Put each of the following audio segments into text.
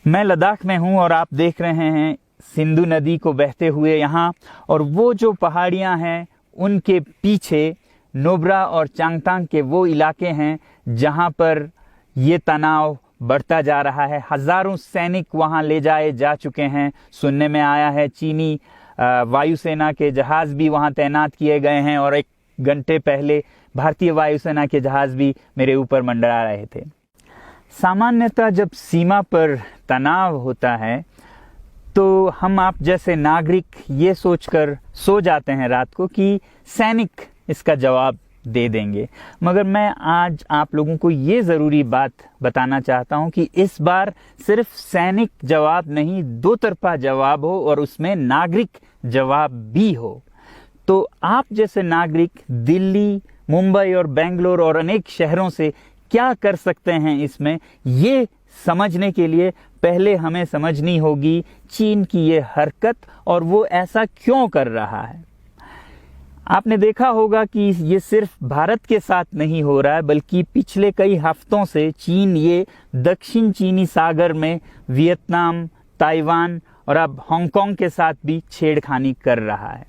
मैं लद्दाख में हूं और आप देख रहे हैं सिंधु नदी को बहते हुए यहाँ, और वो जो पहाड़ियाँ हैं उनके पीछे नुब्रा और चांगथांग के वो इलाके हैं जहाँ पर ये तनाव बढ़ता जा रहा है। हज़ारों सैनिक वहाँ ले जाए जा चुके हैं। सुनने में आया है चीनी वायुसेना के जहाज़ भी वहाँ तैनात किए गए हैं, और 1 घंटे पहले भारतीय वायुसेना के जहाज़ भी मेरे ऊपर मंडरा रहे थे। सामान्यतः जब सीमा पर तनाव होता है तो हम आप जैसे नागरिक ये सोचकर सो जाते हैं रात को कि सैनिक इसका जवाब दे देंगे, मगर मैं आज आप लोगों को ये ज़रूरी बात बताना चाहता हूँ कि इस बार सिर्फ सैनिक जवाब नहीं, 2 तरफा जवाब हो और उसमें नागरिक जवाब भी हो। तो आप जैसे नागरिक दिल्ली, मुंबई और बेंगलोर और अनेक शहरों से क्या कर सकते हैं इसमें, ये समझने के लिए पहले हमें समझनी होगी चीन की ये हरकत और वो ऐसा क्यों कर रहा है। आपने देखा होगा कि ये सिर्फ भारत के साथ नहीं हो रहा है, बल्कि पिछले कई हफ्तों से चीन ये दक्षिण चीनी सागर में वियतनाम, ताइवान और अब हांगकांग के साथ भी छेड़खानी कर रहा है।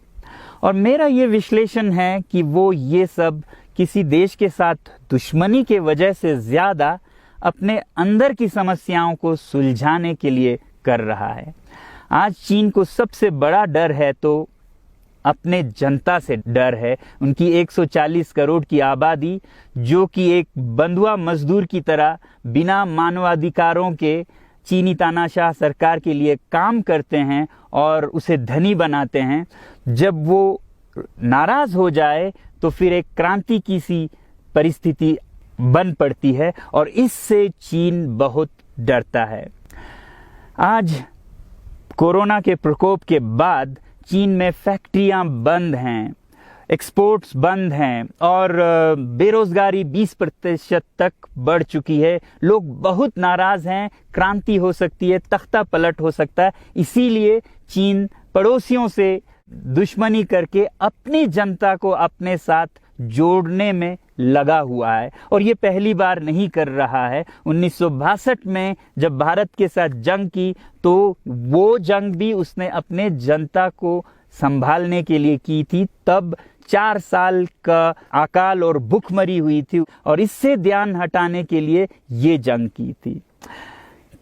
और मेरा ये विश्लेषण है कि वो ये सब किसी देश के साथ दुश्मनी के वजह से ज़्यादा अपने अंदर की समस्याओं को सुलझाने के लिए कर रहा है। आज चीन को सबसे बड़ा डर है तो अपने जनता से डर है। उनकी 140 करोड़ की आबादी, जो कि एक बंधुआ मजदूर की तरह बिना मानवाधिकारों के चीनी तानाशाह सरकार के लिए काम करते हैं और उसे धनी बनाते हैं, जब वो नाराज हो जाए तो फिर एक क्रांति की सी परिस्थिति बन पड़ती है, और इससे चीन बहुत डरता है। आज कोरोना के प्रकोप के बाद चीन में फैक्ट्रियां बंद हैं, एक्सपोर्ट्स बंद हैं और बेरोजगारी 20% तक बढ़ चुकी है। लोग बहुत नाराज हैं, क्रांति हो सकती है, तख्ता पलट हो सकता है। इसीलिए चीन पड़ोसियों से दुश्मनी करके अपनी जनता को अपने साथ जोड़ने में लगा हुआ है, और ये पहली बार नहीं कर रहा है। 1962 में जब भारत के साथ जंग की तो वो जंग भी उसने अपने जनता को संभालने के लिए की थी। तब 4 साल का अकाल और भूखमरी हुई थी, और इससे ध्यान हटाने के लिए ये जंग की थी।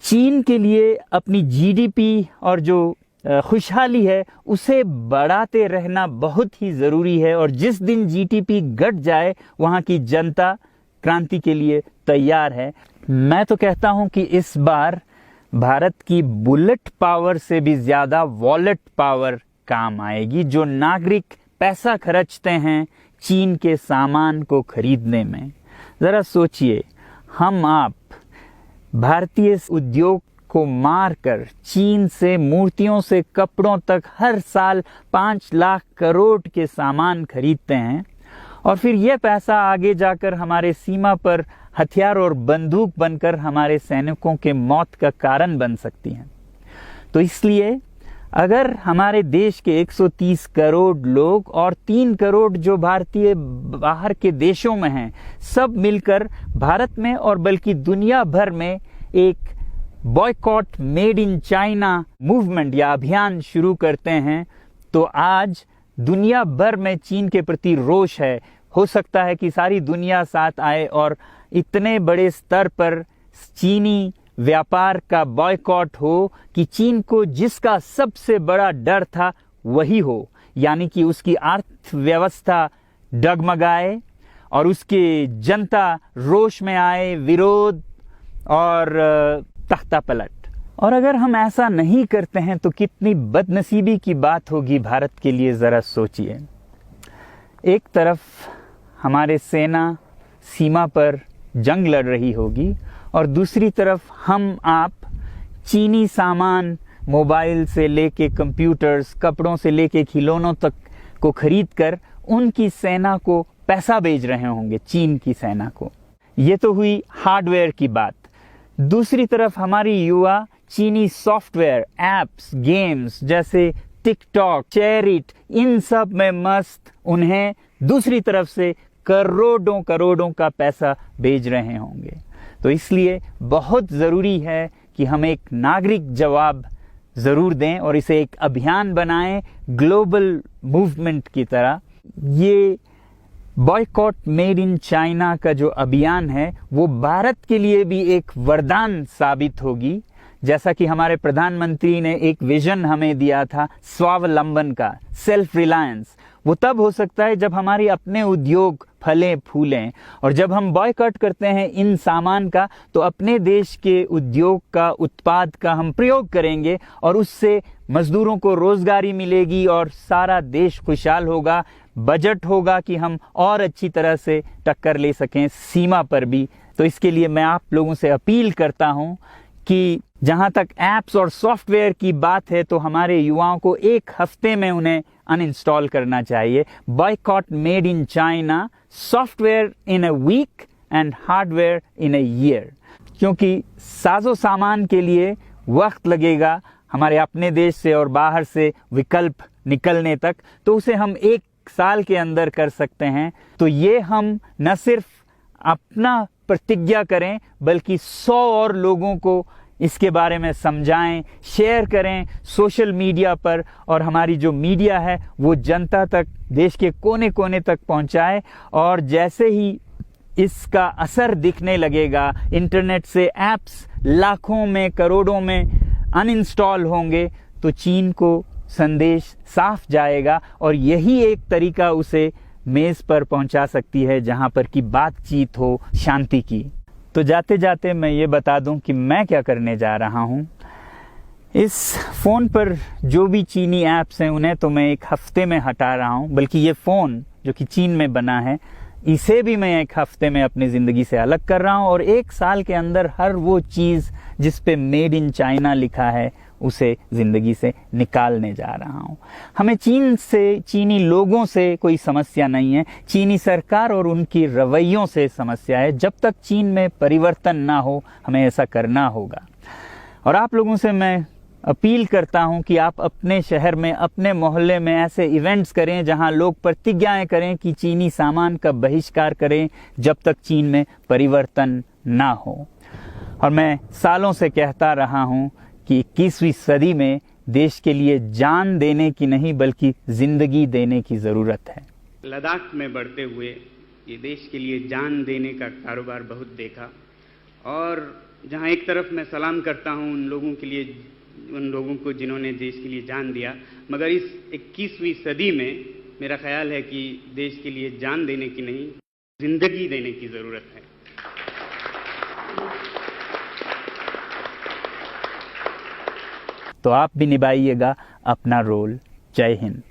चीन के लिए अपनी जीडीपी और जो खुशहाली है उसे बढ़ाते रहना बहुत ही ज़रूरी है, और जिस दिन जीडीपी घट जाए वहाँ की जनता क्रांति के लिए तैयार है। मैं तो कहता हूँ कि इस बार भारत की बुलेट पावर से भी ज़्यादा वॉलेट पावर काम आएगी। जो नागरिक पैसा खर्चते हैं चीन के सामान को खरीदने में, ज़रा सोचिए, हम आप भारतीय उद्योग को मारकर चीन से मूर्तियों से कपड़ों तक हर साल 5 लाख करोड़ के सामान खरीदते हैं, और फिर यह पैसा आगे जाकर हमारे सीमा पर हथियार और बंदूक बनकर हमारे सैनिकों के मौत का कारण बन सकती हैं। तो इसलिए अगर हमारे देश के 130 करोड़ लोग और 3 करोड़ जो भारतीय बाहर के देशों में हैं, सब मिलकर भारत में और बल्कि दुनिया भर में एक boycott made in China movement या अभियान शुरू करते हैं, तो आज दुनिया भर में चीन के प्रति रोष है। हो सकता है कि सारी दुनिया साथ आए और इतने बड़े स्तर पर चीनी व्यापार का बॉयकॉट हो कि चीन को जिसका सबसे बड़ा डर था वही हो, यानी कि उसकी अर्थव्यवस्था डगमगाए और उसकी जनता रोष में आए, विरोध और तख्ता पलट। और अगर हम ऐसा नहीं करते हैं तो कितनी बदनसीबी की बात होगी भारत के लिए, ज़रा सोचिए। एक तरफ हमारे सेना सीमा पर जंग लड़ रही होगी और दूसरी तरफ हम आप चीनी सामान, मोबाइल से लेके कंप्यूटर्स, कपड़ों से लेके खिलौनों तक को खरीद कर उनकी सेना को पैसा भेज रहे होंगे, चीन की सेना को। ये तो हुई हार्डवेयर की बात। दूसरी तरफ हमारी युवा चीनी सॉफ्टवेयर, एप्स, गेम्स जैसे टिकटॉक, शेयरिट, इन सब में मस्त, उन्हें दूसरी तरफ से करोड़ों करोड़ों का पैसा भेज रहे होंगे। तो इसलिए बहुत ज़रूरी है कि हम एक नागरिक जवाब ज़रूर दें और इसे एक अभियान बनाएं, ग्लोबल मूवमेंट की तरह। ये बॉयकॉट मेड इन चाइना का जो अभियान है वो भारत के लिए भी एक वरदान साबित होगी। जैसा कि हमारे प्रधानमंत्री ने एक विजन हमें दिया था स्वावलंबन का, सेल्फ रिलायंस, वो तब हो सकता है जब हमारे अपने उद्योग फलें फूलें। और जब हम बॉयकॉट करते हैं इन सामान का तो अपने देश के उद्योग का, उत्पाद का हम प्रयोग करेंगे और उससे मजदूरों को रोजगारी मिलेगी और सारा देश खुशहाल होगा। बजट होगा कि हम और अच्छी तरह से टक्कर ले सकें सीमा पर भी। तो इसके लिए मैं आप लोगों से अपील करता हूं कि जहां तक ऐप्स और सॉफ्टवेयर की बात है तो हमारे युवाओं को एक हफ्ते में उन्हें अनइंस्टॉल करना चाहिए। Boycott made in China, software in a week and hardware in a year. क्योंकि साजो सामान के लिए वक्त लगेगा हमारे अपने देश से और बाहर से विकल्प निकलने तक, तो उसे हम 1 साल के अंदर कर सकते हैं। तो ये हम न सिर्फ अपना प्रतिज्ञा करें बल्कि 100 और लोगों को इसके बारे में समझाएं, शेयर करें सोशल मीडिया पर, और हमारी जो मीडिया है वो जनता तक, देश के कोने कोने तक पहुंचाए। और जैसे ही इसका असर दिखने लगेगा, इंटरनेट से ऐप्स लाखों में, करोड़ों में अनइंस्टॉल होंगे, तो चीन को संदेश साफ जाएगा और यही एक तरीका उसे मेज पर पहुंचा सकती है जहां पर की बातचीत हो शांति की। तो जाते जाते मैं ये बता दूं कि मैं क्या करने जा रहा हूं। इस फ़ोन पर जो भी चीनी ऐप्स हैं उन्हें तो मैं 1 हफ्ते में हटा रहा हूं, बल्कि ये फ़ोन जो कि चीन में बना है इसे भी मैं 1 हफ्ते में अपनी ज़िंदगी से अलग कर रहा हूं। और 1 साल के अंदर हर वो चीज़ जिस पे मेड इन चाइना लिखा है उसे ज़िंदगी से निकालने जा रहा हूं। हमें चीन से, चीनी लोगों से कोई समस्या नहीं है, चीनी सरकार और उनकी रवैयों से समस्या है। जब तक चीन में परिवर्तन ना हो हमें ऐसा करना होगा। और आप लोगों से मैं अपील करता हूं कि आप अपने शहर में, अपने मोहल्ले में ऐसे इवेंट्स करें जहां लोग प्रतिज्ञाएं करें कि चीनी सामान का बहिष्कार करें जब तक चीन में परिवर्तन ना हो। और मैं सालों से कहता रहा हूं कि 21वीं सदी में देश के लिए जान देने की नहीं बल्कि जिंदगी देने की ज़रूरत है। लद्दाख में बढ़ते हुए ये देश के लिए जान देने का कारोबार बहुत देखा, और जहां एक तरफ मैं सलाम करता हूं उन लोगों के लिए, उन लोगों को जिन्होंने देश के लिए जान दिया, मगर इस 21वीं सदी में मेरा ख्याल है कि देश के लिए जान देने की नहीं, जिंदगी देने की ज़रूरत है। तो आप भी निभाइएगा अपना रोल। जय हिंद।